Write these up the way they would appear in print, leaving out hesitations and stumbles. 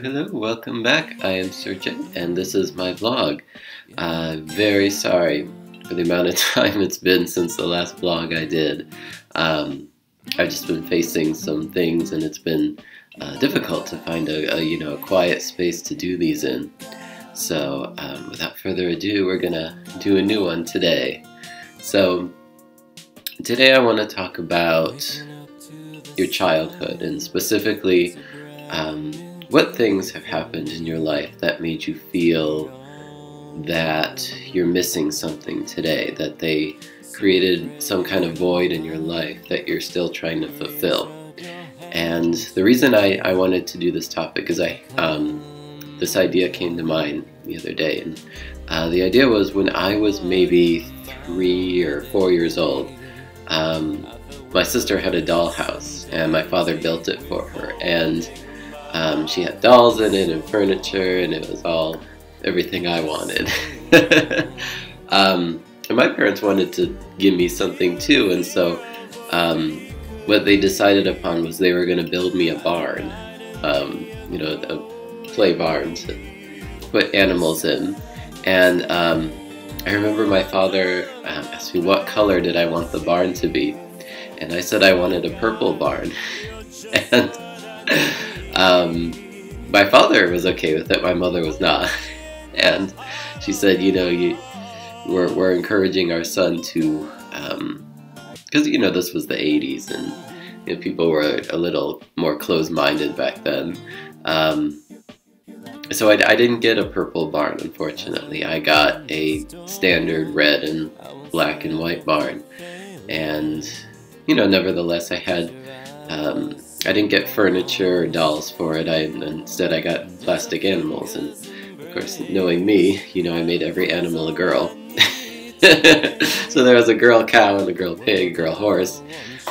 Hello, welcome back. I am Surjit, and this is my vlog. Very sorry for the amount of time it's been since the last vlog I did. I've just been facing some things, and it's been difficult to find a quiet space to do these in. So, without further ado, we're gonna do a new one today. So, today I want to talk about your childhood, and specifically what things have happened in your life that made you feel that you're missing something today, that they created some kind of void in your life that you're still trying to fulfill. And the reason I wanted to do this topic is this idea came to mind the other day, and the idea was when I was maybe 3 or 4 years old. My sister had a dollhouse, and my father built it for her, and she had dolls in it and furniture, and it was all everything I wanted. And my parents wanted to give me something too, and so what they decided upon was they were going to build me a barn, a play barn to put animals in. And I remember my father asked me what color did I want the barn to be, and I said I wanted a purple barn. And my father was okay with it, my mother was not. And she said, we're encouraging our son to, because this was the 80s, and people were a little more closed-minded back then. So I didn't get a purple barn, unfortunately. I got a standard red and black and white barn. And, nevertheless, I didn't get furniture or dolls for it. Instead, I got plastic animals. And, of course, knowing me, I made every animal a girl. So there was a girl cow and a girl pig, a girl horse.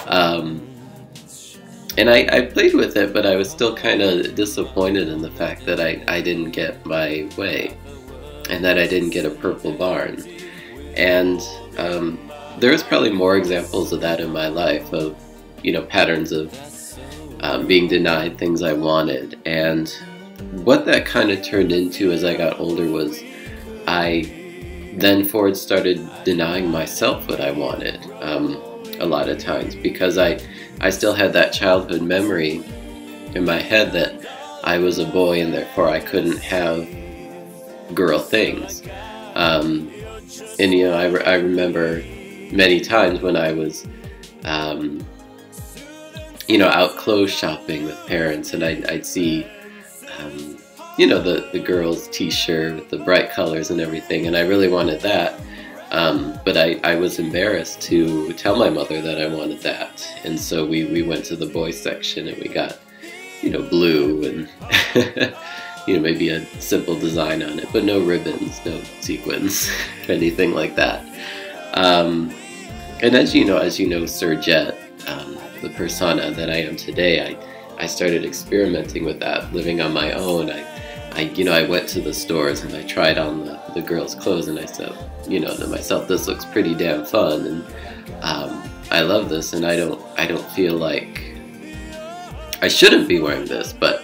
And I played with it, but I was still kind of disappointed in the fact that I didn't get my way, and that I didn't get a purple barn. And there's probably more examples of that in my life, of patterns of being denied things I wanted. And what that kind of turned into as I got older was I then forward started denying myself what I wanted a lot of times, because I still had that childhood memory in my head that I was a boy and therefore I couldn't have girl things. And I remember many times when I was out clothes shopping with parents, and I'd see the girls' t-shirt with the bright colors and everything, and I really wanted that. But I was embarrassed to tell my mother that I wanted that, and so we went to the boys section and we got blue and maybe a simple design on it, but no ribbons, no sequins, anything like that. And as you know, Surjit, the persona that I am today, I started experimenting with that, living on my own. I went to the stores and I tried on the girls' clothes, and I said, to myself, this looks pretty damn fun, and I love this, and I don't feel like I shouldn't be wearing this. But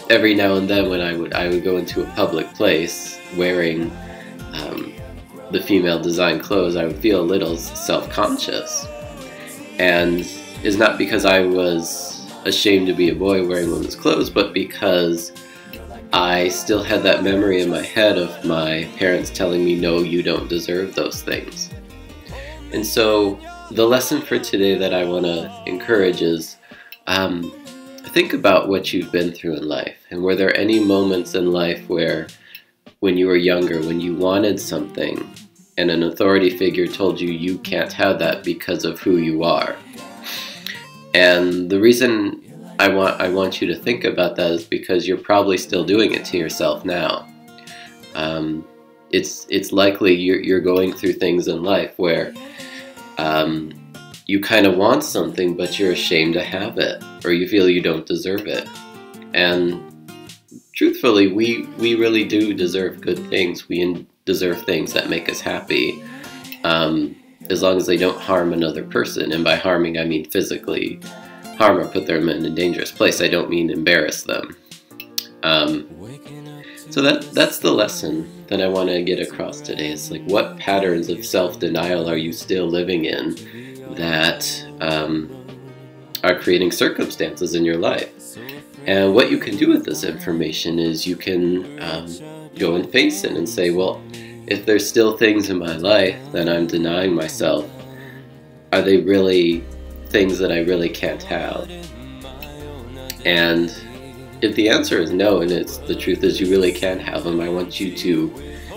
every now and then when I would go into a public place wearing the female design clothes, I would feel a little self-conscious, and it's not because I was ashamed to be a boy wearing women's clothes, but because I still had that memory in my head of my parents telling me, no, you don't deserve those things. And so the lesson for today that I want to encourage is think about what you've been through in life, and were there any moments in life where, when you were younger, when you wanted something and an authority figure told you you can't have that because of who you are. And the reason I want you to think about that is because you're probably still doing it to yourself now. It's likely you're going through things in life where you kind of want something, but you're ashamed to have it, or you feel you don't deserve it. And truthfully, we really do deserve good things. We deserve things that make us happy, as long as they don't harm another person. And by harming, I mean physically harm or put them in a dangerous place. I don't mean embarrass them. So that's the lesson that I want to get across today. It's like, what patterns of self-denial are you still living in that are creating circumstances in your life? And what you can do with this information is you can go and face it and say, well, if there's still things in my life that I'm denying myself, are they really things that I really can't have? And if the answer is no, and the truth is you really can't have them, I want you to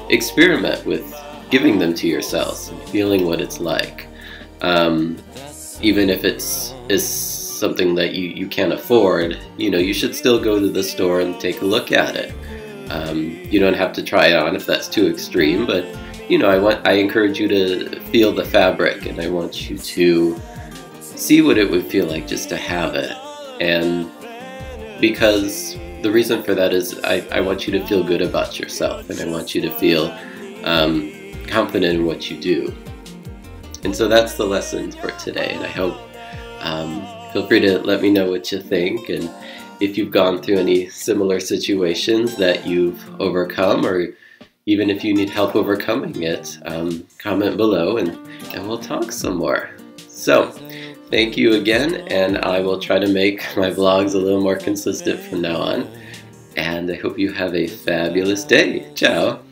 experiment with giving them to yourselves and feeling what it's like. Even if is something that you can't afford, you should still go to the store and take a look at it. You don't have to try it on if that's too extreme, but I encourage you to feel the fabric, and I want you to see what it would feel like just to have it. And because the reason for that is I want you to feel good about yourself, and I want you to feel confident in what you do. And so that's the lesson for today, and I hope feel free to let me know what you think, and if you've gone through any similar situations that you've overcome, or even if you need help overcoming it, comment below and we'll talk some more. So thank you again, and I will try to make my vlogs a little more consistent from now on, and I hope you have a fabulous day. Ciao!